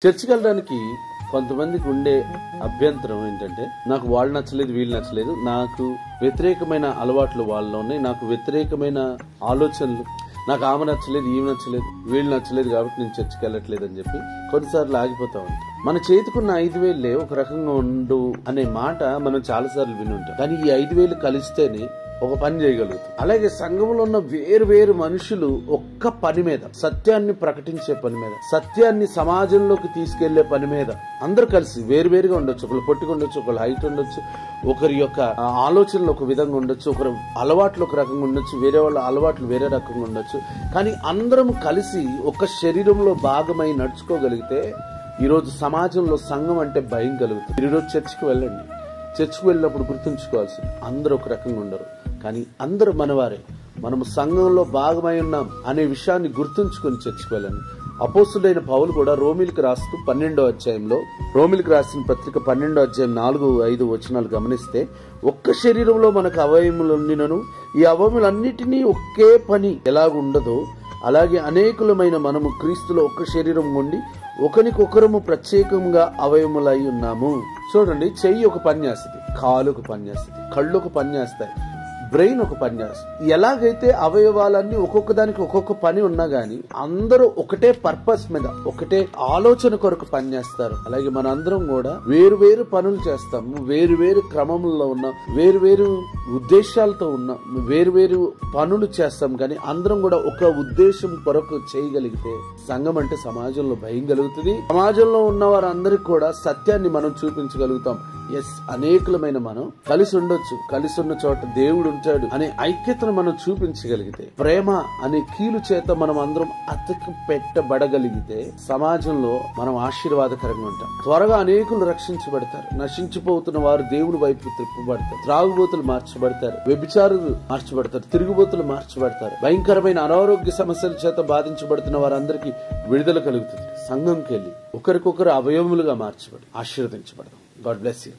చర్చికి వెళ్ళడానికి కొంతమందికి ఉండే అభ్యంతరం ఏంటంటే, నాకు వాళ్ళు నచ్చలేదు, వీళ్ళు నచ్చలేదు, నాకు వ్యతిరేకమైన అలవాట్లు వాళ్ళలో ఉన్నాయి, నాకు వ్యతిరేకమైన ఆలోచనలు, నాకు ఆమె నచ్చలేదు, ఈమె నచ్చలేదు, వీళ్ళు నచ్చలేదు కాబట్టి నేను చర్చికి వెళ్ళట్లేదు అని చెప్పి కొన్నిసార్లు ఆగిపోతా ఉంటాం. మన చేతికున్న 5,000 ఒక రకంగా ఉండు అనే మాట మనం చాలా సార్లు విని ఉంటాం. కానీ ఈ 5,000 కలిస్తేనే ఒక పని చేయగలుగుతాం. అలాగే సంఘంలో ఉన్న వేరు మనుషులు ఒక్క పని మీద, సత్యాన్ని ప్రకటించే పని మీద, సత్యాన్ని సమాజంలోకి తీసుకెళ్లే పని మీద అందరూ కలిసి వేరుగా ఉండొచ్చు. ఒకరు పొట్టిగా ఉండొచ్చు, ఒకరు హైట్ ఉండొచ్చు, ఒకరి యొక్క ఆలోచనలు ఒక విధంగా ఉండొచ్చు, ఒకరి అలవాట్లు ఒక రకంగా ఉండొచ్చు, వేరే వాళ్ళ అలవాట్లు వేరే రకంగా ఉండొచ్చు. కానీ అందరం కలిసి ఒక శరీరంలో భాగమై నడుచుకోగలిగితే ఈరోజు సమాజంలో సంఘం అంటే భయం కలుగుతుంది. ఈరోజు చర్చికి వెళ్ళండి, చర్చికి వెళ్ళినప్పుడు గుర్తుంచుకోవాల్సి, అందరూ ఒక రకంగా ఉండరు, కానీ అందరూ మనవారే, మనము సంఘంలో భాగమై ఉన్నాం అనే విషయాన్ని గుర్తుంచుకొని చర్చికి వెళ్ళండి. అపోస్తుడైన పౌలు కూడా రోమిలికి రాస్తూ 12వ అధ్యాయంలో, రోమిలికి రాసిన పత్రిక 12వ అధ్యాయం 4-5 వచనాలు గమనిస్తే, ఒక్క శరీరంలో మనకు అవయములు ఉండినను ఈ అవయములన్నిటినీ ఒకే పని ఎలాగుండదో అలాగే అనేకులమైన మనము క్రీస్తులో ఒక్క శరీరం ఉండి ఒకరికొకరము ప్రత్యేకంగా అవయములై ఉన్నాము. చూడండి, చెయ్యి ఒక పని చేస్తుంది, కాలు ఒక పని చేస్తుంది, కళ్ళు ఒక పని చేస్తాయి, బ్రెయిన్ ఒక పని చేస్తుంది. ఎలాగైతే అవయవాలన్నీ ఒక్కొక్క దానికి ఒక్కొక్క పని ఉన్నా గానీ అందరూ ఒకటే పర్పస్ మీద, ఒకటే ఆలోచన కొరకు పని చేస్తారు. అలాగే మన అందరం కూడా వేరు పనులు చేస్తాము, వేరు క్రమంలో ఉన్నాం, వేరు ఉద్దేశాలతో ఉన్నాం, వేరు పనులు చేస్తాం. కానీ అందరం కూడా ఒక ఉద్దేశం కొరకు చేయగలిగితే సంఘం అంటే సమాజంలో భయం కలుగుతుంది. సమాజంలో ఉన్న వారందరికీ కూడా సత్యాన్ని మనం చూపించగలుగుతాం. అనేకులమైన మనం కలిసి ఉండొచ్చు, కలిసి ఉన్న చోట దేవుడు ఉంటాడు అనే ఐక్యతను మనం చూపించగలిగితే, ప్రేమ అనే కీలు చేత మనం అందరం అతకి పెట్టబడగలిగితే సమాజంలో మనం ఆశీర్వాదకరంగా ఉంటాం. త్వరగా అనేకులు రక్షించబడతారు, నశించిపోతున్న వారు దేవుని వైపు త్రిప్పబడతారు, త్రాగుబోతులు మార్చబడతారు, వ్యభిచారులు మార్చబడతారు, తిరుగుబోతులు మార్చబడతారు, భయంకరమైన అనారోగ్య సమస్యల చేత బాధించబడుతున్న వారందరికీ విడుదల కలుగుతుంది. సంఘంకి వెళ్ళి ఒకరికొకరు అవయవములుగా మార్చబడి ఆశీర్వదించబడతాం. God bless you.